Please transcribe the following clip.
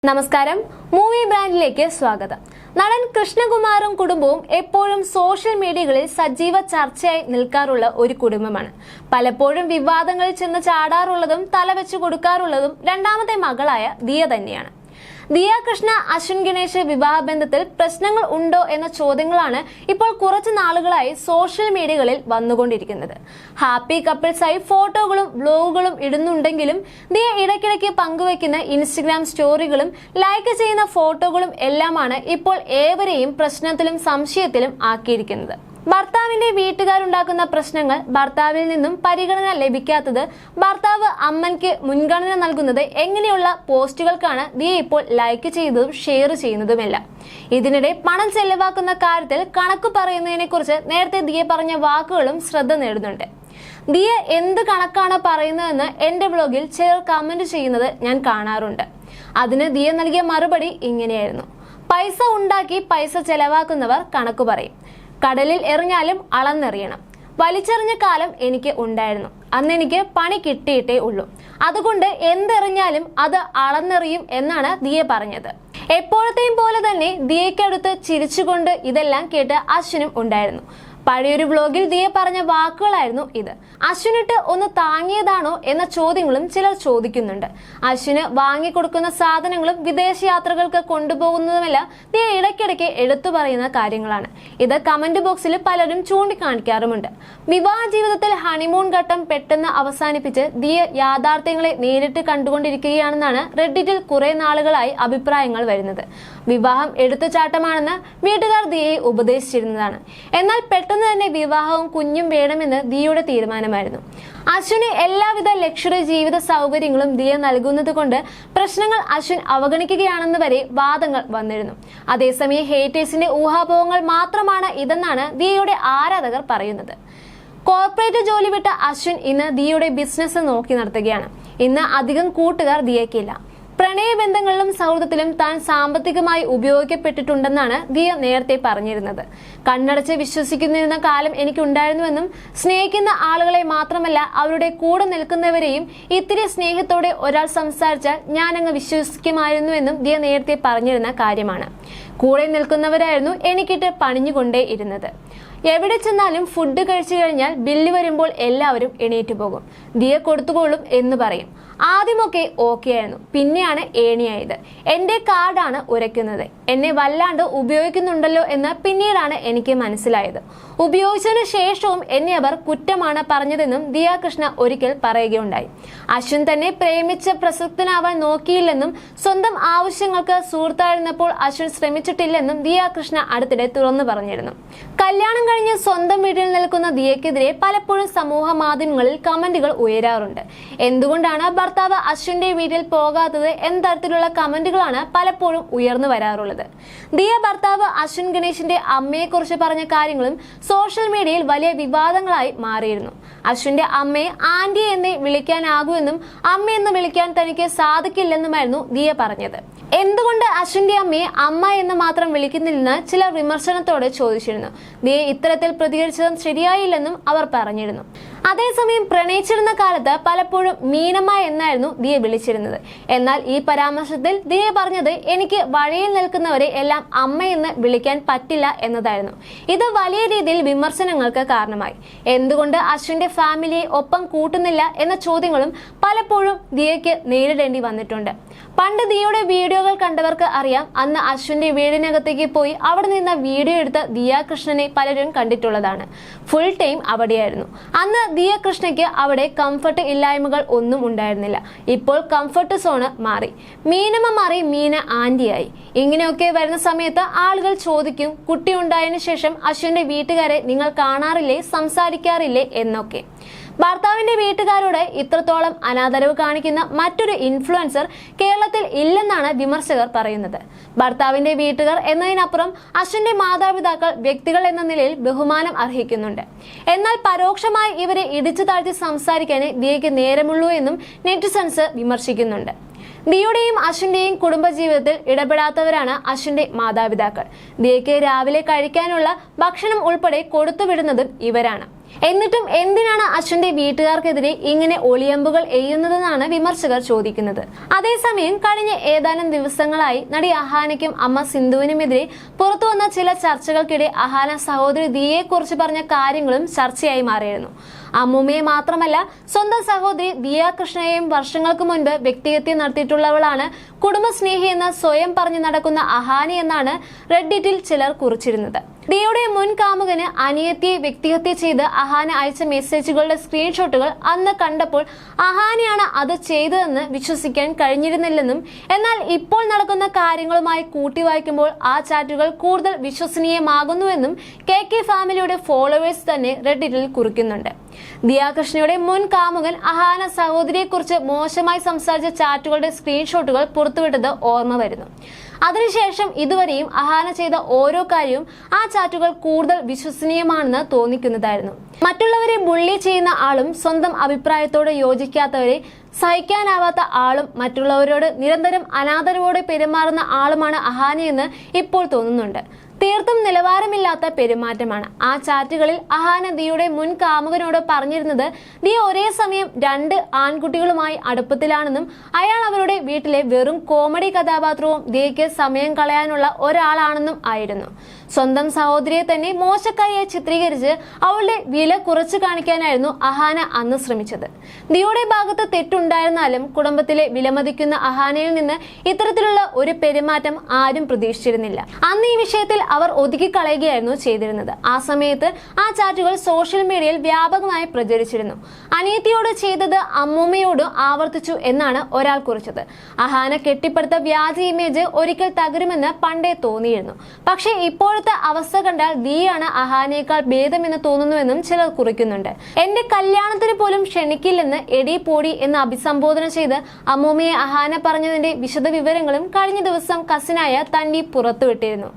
നമസ്കാരം, മൂവി ബ്രാൻഡിലേക്ക് സ്വാഗതം. നടൻ കൃഷ്ണകുമാറും കുടുംബവും എപ്പോഴും സോഷ്യൽ മീഡിയകളിൽ സജീവ ചർച്ചയായി നിൽക്കാറുള്ള ഒരു കുടുംബമാണ്. പലപ്പോഴും വിവാദങ്ങളിൽ ചെന്ന് ചാടാറുള്ളതും തലവെച്ചു കൊടുക്കാറുള്ളതും രണ്ടാമത്തെ മകളായ ദിയ തന്നെയാണ്. ദിയ കൃഷ്ണ അശ്വിൻ ഗണേഷ് വിവാഹബന്ധത്തിൽ പ്രശ്നങ്ങൾ ഉണ്ടോ എന്ന ചോദ്യങ്ങളാണ് ഇപ്പോൾ കുറച്ചു നാളുകളായി സോഷ്യൽ മീഡിയകളിൽ വന്നുകൊണ്ടിരിക്കുന്നത്. ഹാപ്പി കപ്പിൾസായി ഫോട്ടോകളും വ്ലോഗുകളും ഇടുന്നുണ്ടെങ്കിലും ദിയ ഇടയ്ക്കിടയ്ക്ക് പങ്കുവയ്ക്കുന്ന ഇൻസ്റ്റഗ്രാം സ്റ്റോറികളും ലൈക്ക് ചെയ്യുന്ന ഫോട്ടോകളും എല്ലാമാണ് ഇപ്പോൾ ഏവരെയും പ്രശ്നത്തിലും സംശയത്തിലും ആക്കിയിരിക്കുന്നത്. ഭർത്താവിന്റെ വീട്ടുകാരുണ്ടാക്കുന്ന പ്രശ്നങ്ങൾ, ഭർത്താവിൽ നിന്നും പരിഗണന ലഭിക്കാത്തത്, ഭർത്താവ് അമ്മയ്ക്ക് മുൻഗണന നൽകുന്നത്, എങ്ങനെയുള്ള പോസ്റ്റുകൾക്കാണ് ദിയ ഇപ്പോൾ ലൈക്ക് ചെയ്തതും ഷെയർ ചെയ്യുന്നതുമെല്ലാം. ഇതിനിടെ പണം ചെലവാക്കുന്ന കാര്യത്തിൽ കണക്ക് പറയുന്നതിനെ കുറിച്ച് നേരത്തെ ദിയ പറഞ്ഞ വാക്കുകളും ശ്രദ്ധ നേടുന്നുണ്ട്. ദിയ എന്ത് കണക്കാണ് പറയുന്നതെന്ന് എന്റെ ബ്ലോഗിൽ ചിലർ കമന്റ് ചെയ്യുന്നത് ഞാൻ കാണാറുണ്ട്. അതിന് ദിയ നൽകിയ മറുപടി ഇങ്ങനെയായിരുന്നു: പൈസ ഉണ്ടാക്കി പൈസ ചെലവാക്കുന്നവർ കണക്ക് പറയും. കടലിൽ എറിഞ്ഞാലും അളന്നെറിയണം. വലിച്ചെറിഞ്ഞ കാലം എനിക്ക് ഉണ്ടായിരുന്നു. അന്ന് എനിക്ക് പണി കിട്ടിയിട്ടേ ഉള്ളൂ. അതുകൊണ്ട് എന്തെറിഞ്ഞാലും അത് അളന്നെറിയും എന്നാണ് ദിയ പറഞ്ഞത്. എപ്പോഴത്തെയും പോലെ തന്നെ ദിയയ്ക്കടുത്ത് ചിരിച്ചുകൊണ്ട് ഇതെല്ലാം കേട്ട് അശ്വിനും ഉണ്ടായിരുന്നു. പഴയൊരു വ്ലോഗിൽ ദിയ പറഞ്ഞ വാക്കുകളായിരുന്നു ഇത്. അശ്വിനിട്ട് ഒന്ന് താങ്ങിയതാണോ എന്ന ചോദ്യങ്ങളും ചിലർ ചോദിക്കുന്നുണ്ട്. അശ്വിന് വാങ്ങിക്കൊടുക്കുന്ന സാധനങ്ങളും വിദേശ യാത്രകൾക്ക് കൊണ്ടുപോകുന്നതുമെല്ലാം ദിയ ഇടയ്ക്കിടയ്ക്ക് എടുത്തു പറയുന്ന കാര്യങ്ങളാണ്. ഇത് കമന്റ് ബോക്സിൽ പലരും ചൂണ്ടിക്കാണിക്കാറുമുണ്ട്. വിവാഹ ജീവിതത്തിൽ ഹണിമൂൺ ഘട്ടം പെട്ടെന്ന് അവസാനിപ്പിച്ച് ദിയ യാഥാർത്ഥ്യങ്ങളെ നേരിട്ട് കണ്ടുകൊണ്ടിരിക്കുകയാണെന്നാണ് റെഡിറ്റിൽ കുറെ നാളുകളായി അഭിപ്രായങ്ങൾ വരുന്നത്. വിവാഹം എടുത്തുചാട്ടമാണെന്ന് വീട്ടുകാർ ദിയയെ ഉപദേശിച്ചിരുന്നതാണ്. എന്നാൽ പെട്ടെന്ന് തന്നെ വിവാഹവും കുഞ്ഞും വേണമെന്ന് ദിയയുടെ തീരുമാനമായിരുന്നു. അശ്വിന് എല്ലാവിധ ലക്ഷറി ജീവിത സൗകര്യങ്ങളും ദിയ നൽകുന്നത് കൊണ്ട് പ്രശ്നങ്ങൾ അശ്വിൻ അവഗണിക്കുകയാണെന്ന് വരെ വാദങ്ങൾ വന്നിരുന്നു. അതേസമയം ഹേറ്റേഴ്സിന്റെ ഊഹാപോഹങ്ങൾ മാത്രമാണ് ഇതെന്നാണ് ദിയയുടെ ആരാധകർ പറയുന്നത്. കോർപ്പറേറ്റ് ജോലി വിട്ട അശ്വിൻ ഇന്ന് ദിയയുടെ ബിസിനസ് നോക്കി നടത്തുകയാണ്. ഇന്ന് അധികം കൂട്ടുകാർ ദിയയ്ക്കില്ല. പ്രണയബന്ധങ്ങളിലും സൗഹൃദത്തിലും താൻ സാമ്പത്തികമായി ഉപയോഗിക്കപ്പെട്ടിട്ടുണ്ടെന്നാണ് ദിയ നേരത്തെ പറഞ്ഞിരുന്നത്. കണ്ണടച്ച് വിശ്വസിക്കുന്നിരുന്ന കാലം എനിക്കുണ്ടായിരുന്നുവെന്നും സ്നേഹിക്കുന്ന ആളുകളെ മാത്രമല്ല അവരുടെ കൂടെ നിൽക്കുന്നവരെയും ഇത്തിരി സ്നേഹത്തോടെ ഒരാൾ സംസാരിച്ചാൽ ഞാനങ്ങ് വിശ്വസിക്കുമായിരുന്നുവെന്നും ദിയ നേരത്തെ പറഞ്ഞിരുന്ന കാര്യമാണ്. കൂടെ നിൽക്കുന്നവരായിരുന്നു എനിക്കിട്ട് പണിഞ്ഞുകൊണ്ടേ ഇരുന്നത്. എവിടെ ചെന്നാലും ഫുഡ് കഴിച്ചു കഴിഞ്ഞാൽ ബില്ല് വരുമ്പോൾ എല്ലാവരും എണീറ്റ് പോകും. ദിയ കൊടുത്തുകൊള്ളും എന്ന് പറയും. ആദ്യമൊക്കെ ഓക്കെ ആയിരുന്നു, പിന്നെയാണ് ഏണിയായത്. എന്റെ കാർഡാണ് ഉരയ്ക്കുന്നത്. എന്നെ വല്ലാണ്ട് ഉപയോഗിക്കുന്നുണ്ടല്ലോ എന്ന് പിന്നീടാണ് എനിക്ക് മനസ്സിലായത്. ഉപയോഗിച്ചതിന് ശേഷവും എന്നെ അവർ കുറ്റമാണ് പറഞ്ഞതെന്നും ദിയ കൃഷ്ണ ഒരിക്കൽ പറയുകയുണ്ടായി. അശ്വിൻ തന്നെ പ്രേമിച്ച് പ്രസക്തനാവാൻ നോക്കിയില്ലെന്നും സ്വന്തം ആവശ്യങ്ങൾക്ക് സുഹൃത്തായിരുന്നപ്പോൾ അശ്വിൻ ശ്രമിച്ചിട്ടില്ലെന്നും ദിയ കൃഷ്ണ അടുത്തിടെ തുറന്നു പറഞ്ഞിരുന്നു. കല്യാണം കഴിഞ്ഞ് സ്വന്തം വീട്ടിൽ നിൽക്കുന്ന ദിയക്കെതിരെ പലപ്പോഴും സമൂഹ മാധ്യമങ്ങളിൽ കമന്റുകൾ ഉയരാറുണ്ട്. എന്തുകൊണ്ടാണ് ഭർത്താവ് അശ്വിന്റെ വീട്ടിൽ പോകാത്തത് എന്ന തരത്തിലുള്ള കമന്റുകളാണ് പലപ്പോഴും ഉയർന്നു വരാറുള്ളത്. ദിയ ഭർത്താവ് അശ്വിൻ ഗണേഷിന്റെ അമ്മയെക്കുറിച്ച് പറഞ്ഞ കാര്യങ്ങളും സോഷ്യൽ മീഡിയയിൽ വലിയ വിവാദങ്ങളായി മാറിയിരുന്നു. അശ്വിന്റെ അമ്മയെ ആന്റി എന്നേ വിളിക്കാനാകൂ എന്നും അമ്മയെന്ന് വിളിക്കാൻ തനിക്ക് സാധിക്കില്ലെന്നുമായിരുന്നു ദിയ പറഞ്ഞത്. എന്തുകൊണ്ട് അശ്വിന്റെ അമ്മയെ അമ്മ എന്ന് മാത്രം വിളിക്കുന്നില്ലെന്ന് ചിലർ വിമർശനത്തോടെ ചോദിച്ചിരുന്നു. ദിയ ഇത്തരത്തിൽ പ്രതികരിച്ചതും ശരിയായില്ലെന്നും അവർ പറഞ്ഞിരുന്നു. അതേസമയം പ്രണയിച്ചിരുന്ന കാലത്ത് പലപ്പോഴും മീനമ്മ എന്നായിരുന്നു ദിയ വിളിച്ചിരുന്നത്. എന്നാൽ ഈ പരാമർശത്തിൽ ദിയ പറഞ്ഞത് എനിക്ക് വഴിയിൽ നിൽക്കുന്നവരെ എല്ലാം അമ്മയെന്ന് വിളിക്കാൻ പറ്റില്ല എന്നതായിരുന്നു. ഇത് വലിയ രീതിയിൽ വിമർശനങ്ങൾക്ക് കാരണമായി. എന്തുകൊണ്ട് അശ്വിന്റെ ഫാമിലിയെ ഒപ്പം കൂട്ടുന്നില്ല എന്ന ചോദ്യങ്ങളും പലപ്പോഴും ദിയയ്ക്ക് നേരിടേണ്ടി വന്നിട്ടുണ്ട്. പണ്ട് ദിയയുടെ വീഡിയോകൾ കണ്ടവർക്ക് അറിയാം, അന്ന് അശ്വിന്റെ വീടിനകത്തേക്ക് പോയി അവിടെ നിന്ന് വീഡിയോ എടുത്ത ദിയ കൃഷ്ണനെ പലരും കണ്ടിട്ടുള്ളതാണ്. ഫുൾ ടൈം അവിടെയായിരുന്നു. അന്ന് ദിയ കൃഷ്ണയ്ക്ക് അവിടെ കംഫർട്ട് ഇല്ലായ്മകൾ ഒന്നും ഉണ്ടായിരുന്നില്ല. ഇപ്പോൾ കംഫർട്ട് സോണ് മാറി. മീനമ്മ മാറി മീന ആന്റിയായി. ഇങ്ങനെയൊക്കെ വരുന്ന സമയത്ത് ആളുകൾ ചോദിക്കും, കുട്ടി ഉണ്ടായതിനു ശേഷം അശ്വിന്റെ വീട്ടുകാരെ നിങ്ങൾ കാണാറില്ലേ, സംസാരിക്കാറില്ലേ എന്നൊക്കെ. ഭർത്താവിന്റെ വീട്ടുകാരോട് ഇത്രത്തോളം അനാദരവ് കാണിക്കുന്ന മറ്റൊരു ഇൻഫ്ലുവൻസർ കേരളത്തിൽ ഇല്ലെന്നാണ് വിമർശകർ പറയുന്നത്. ഭർത്താവിന്റെ വീട്ടുകാർ എന്നതിനപ്പുറം അശ്വിന്റെ മാതാപിതാക്കൾ വ്യക്തികൾ എന്ന നിലയിൽ ബഹുമാനം അർഹിക്കുന്നുണ്ട്. എന്നാൽ പരോക്ഷമായി ഇവരെ ഇടിച്ചു താഴ്ത്തി സംസാരിക്കാനേ ദിയയ്ക്ക് നേരമുള്ളൂ എന്നും നെറ്റിസൺസ് വിമർശിക്കുന്നുണ്ട്. ദിയയുടെയും അശ്വിന്റെയും കുടുംബജീവിതത്തിൽ ഇടപെടാത്തവരാണ് അശ്വിന്റെ മാതാപിതാക്കൾ. ദിയയ്ക്ക് രാവിലെ കഴിക്കാനുള്ള ഭക്ഷണം ഉൾപ്പെടെ കൊടുത്തുവിടുന്നതും ഇവരാണ്. എന്നിട്ടും എന്തിനാണ് അശ്വിന്റെ വീട്ടുകാർക്കെതിരെ ഇങ്ങനെ ഒളിയമ്പുകൾ എയ്യുന്നതെന്നാണ് വിമർശകർ ചോദിക്കുന്നത്. അതേസമയം കഴിഞ്ഞ ഏതാനും ദിവസങ്ങളായി നടി അഹാനയ്ക്കും അമ്മ സിന്ധുവിനുമെതിരെ പുറത്തു വന്ന ചില ചർച്ചകൾക്കിടെ അഹാന സഹോദരി ദിയയെ കുറിച്ച് പറഞ്ഞ കാര്യങ്ങളും ചർച്ചയായി മാറിയിരുന്നു. അമ്മൂമ്മയെ മാത്രമല്ല സ്വന്തം സഹോദരി ദിയ കൃഷ്ണയെയും വർഷങ്ങൾക്ക് മുൻപ് വ്യക്തിഹത്യ നടത്തിയിട്ടുള്ളവളാണ് കുടുംബസ്നേഹി എന്ന് സ്വയം പറഞ്ഞു നടക്കുന്ന അഹാനി എന്നാണ് റെഡ്ഡിറ്റിൽ ചിലർ കുറിച്ചിരുന്നത്. ദിയയുടെ മുൻ കാമുകന് അനിയത്തിയെ വ്യക്തിഹത്യ ചെയ്ത് അഹാന അയച്ച മെസ്സേജുകളുടെ സ്ക്രീൻഷോട്ടുകൾ അന്ന് കണ്ടപ്പോൾ അഹാനിയാണ് അത് ചെയ്തതെന്ന് വിശ്വസിക്കാൻ കഴിഞ്ഞിരുന്നില്ലെന്നും എന്നാൽ ഇപ്പോൾ നടക്കുന്ന കാര്യങ്ങളുമായി കൂട്ടിവായിക്കുമ്പോൾ ആ ചാറ്റുകൾ കൂടുതൽ വിശ്വസനീയമാകുന്നുവെന്നും കെ ഫാമിലിയുടെ ഫോളോവേഴ്സ് തന്നെ റെഡ്ഡിറ്റിൽ കുറിക്കുന്നുണ്ട്. ദിയ കൃഷ്ണയുടെ മുൻ കാമുകൻ അഹാന സഹോദരിയെക്കുറിച്ച് മോശമായി സംസാരിച്ച ചാറ്റുകളുടെ സ്ക്രീൻഷോട്ടുകൾ പുറത്തുവിട്ടത് ഓർമ്മ വരുന്നു. അതിനുശേഷം ഇതുവരെയും അഹാന ചെയ്ത ഓരോ കാര്യവും ആ ചാറ്റുകൾ കൂടുതൽ വിശ്വസനീയമാണെന്ന് തോന്നിക്കുന്നതായിരുന്നു. മറ്റുള്ളവരെ ബുള്ളി ചെയ്യുന്ന ആളും സ്വന്തം അഭിപ്രായത്തോട് യോജിക്കാത്തവരെ സഹിക്കാനാവാത്ത ആളും മറ്റുള്ളവരോട് നിരന്തരം അനാദരവോടെ പെരുമാറുന്ന ആളുമാണ് അഹാനയെന്ന് ഇപ്പോൾ തോന്നുന്നുണ്ട്. തീർത്തും നിലവാരമില്ലാത്ത പെരുമാറ്റമാണ്. ആ ചാറ്റുകളിൽ അഹാന ദിയുടെ മുൻ കാമുകനോട് പറഞ്ഞിരുന്നത് ദിയ ഒരേ സമയം 2 ആൺകുട്ടികളുമായി അടുപ്പത്തിലാണെന്നും അയാൾ അവരുടെ വീട്ടിലെ വെറും കോമഡി കഥാപാത്രവും ദിയയ്ക്ക് സമയം കളയാനുള്ള ഒരാളാണെന്നും ആയിരുന്നു. സ്വന്തം സഹോദരിയെ തന്നെ മോശക്കാരിയായി ചിത്രീകരിച്ച് അവളുടെ വില കുറച്ചു കാണിക്കാനായിരുന്നു അഹാന അന്ന് ശ്രമിച്ചത്. ദിയുടെ ഭാഗത്ത് തെറ്റുണ്ടായിരുന്നാലും കുടുംബത്തിലെ വിലമതിക്കുന്ന അഹാനയിൽ നിന്ന് ഇത്തരത്തിലുള്ള ഒരു പെരുമാറ്റം ആരും പ്രതീക്ഷിച്ചിരുന്നില്ല. അന്ന് ഈ വിഷയത്തിൽ അവർ ഒതുക്കിക്കളയുകയായിരുന്നു ചെയ്തിരുന്നത്. ആ സമയത്ത് ആ ചാറ്റുകൾ സോഷ്യൽ മീഡിയയിൽ വ്യാപകമായി പ്രചരിച്ചിരുന്നു. അനിയത്തിയോട് ചെയ്തത് അമ്മൂമ്മയോട് ആവർത്തിച്ചു എന്നാണ് ഒരാൾ കുറിച്ചത്. അഹാന കെട്ടിപ്പടുത്ത വ്യാജ ഇമേജ് ഒരിക്കൽ തകരുമെന്ന് പണ്ടേ തോന്നിയിരുന്നു. പക്ഷേ ഇപ്പോഴത്തെ അവസ്ഥ കണ്ടാൽ ദിയാണ് അഹാനയേക്കാൾ ഭേദമെന്ന് തോന്നുന്നുവെന്നും ചിലർ കുറിക്കുന്നുണ്ട്. എന്റെ കല്യാണത്തിന് പോലും ക്ഷണിക്കില്ലെന്ന് എടി പോടി എന്ന് അഭിസംബോധന ചെയ്ത് അമ്മൂമ്മയെ അഹാന പറഞ്ഞതിന്റെ വിശദ വിവരങ്ങളും കഴിഞ്ഞ ദിവസം കസിനായ തൻവി പുറത്തുവിട്ടിരുന്നു.